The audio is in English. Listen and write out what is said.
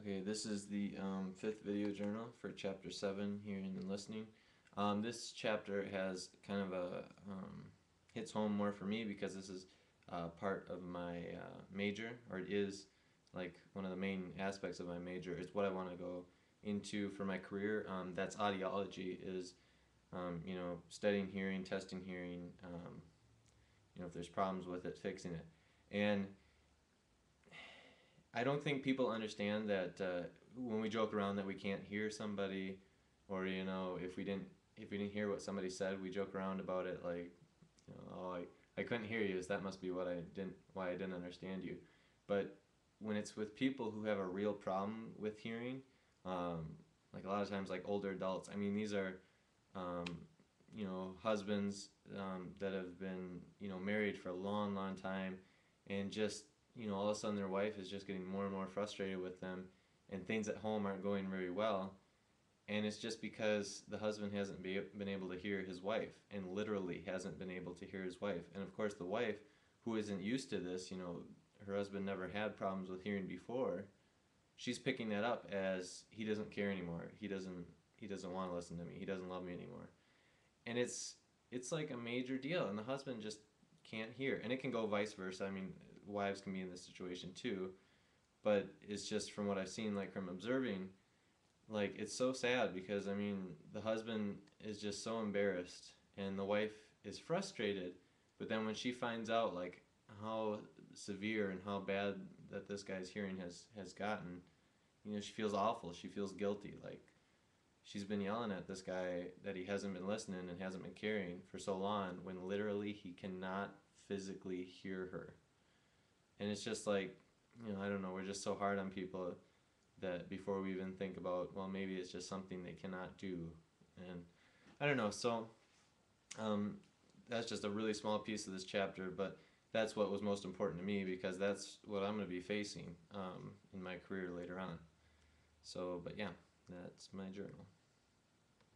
Okay, this is the fifth video journal for chapter 7, hearing and listening. This chapter has kind of hits home more for me because this is part of my major, or it is like one of the main aspects of my major. It's what I want to go into for my career. That's audiology, is studying hearing, testing hearing, if there's problems with it, fixing it. And I don't think people understand that when we joke around that we can't hear somebody, or if we didn't hear what somebody said, we joke around about it like, oh, I couldn't hear you, so that must be why I didn't understand you. But when it's with people who have a real problem with hearing, like a lot of times like older adults. I mean, these are husbands that have been married for a long, long time, and just all of a sudden their wife is just getting more and more frustrated with them, and things at home aren't going very well, and it's just because the husband hasn't been able to hear his wife, and literally hasn't been able to hear his wife. And of course the wife, who isn't used to this, her husband never had problems with hearing before, she's picking that up as he doesn't care anymore. He doesn't want to listen to me. He doesn't love me anymore. And it's like a major deal, and the husband just can't hear. And it can go vice versa. I mean, wives can be in this situation too, but it's just from what I've seen, like from observing, like it's so sad because I mean the husband is just so embarrassed and the wife is frustrated, but then when she finds out like how severe and how bad that this guy's hearing has gotten, she feels awful. She feels guilty. Like she's been yelling at this guy that he hasn't been listening and hasn't been caring for so long when literally he cannot physically hear her. And it's just like, I don't know, we're just so hard on people that before we even think about, well, maybe it's just something they cannot do. And I don't know, so that's just a really small piece of this chapter, but that's what was most important to me because that's what I'm going to be facing in my career later on. So, but yeah, that's my journal.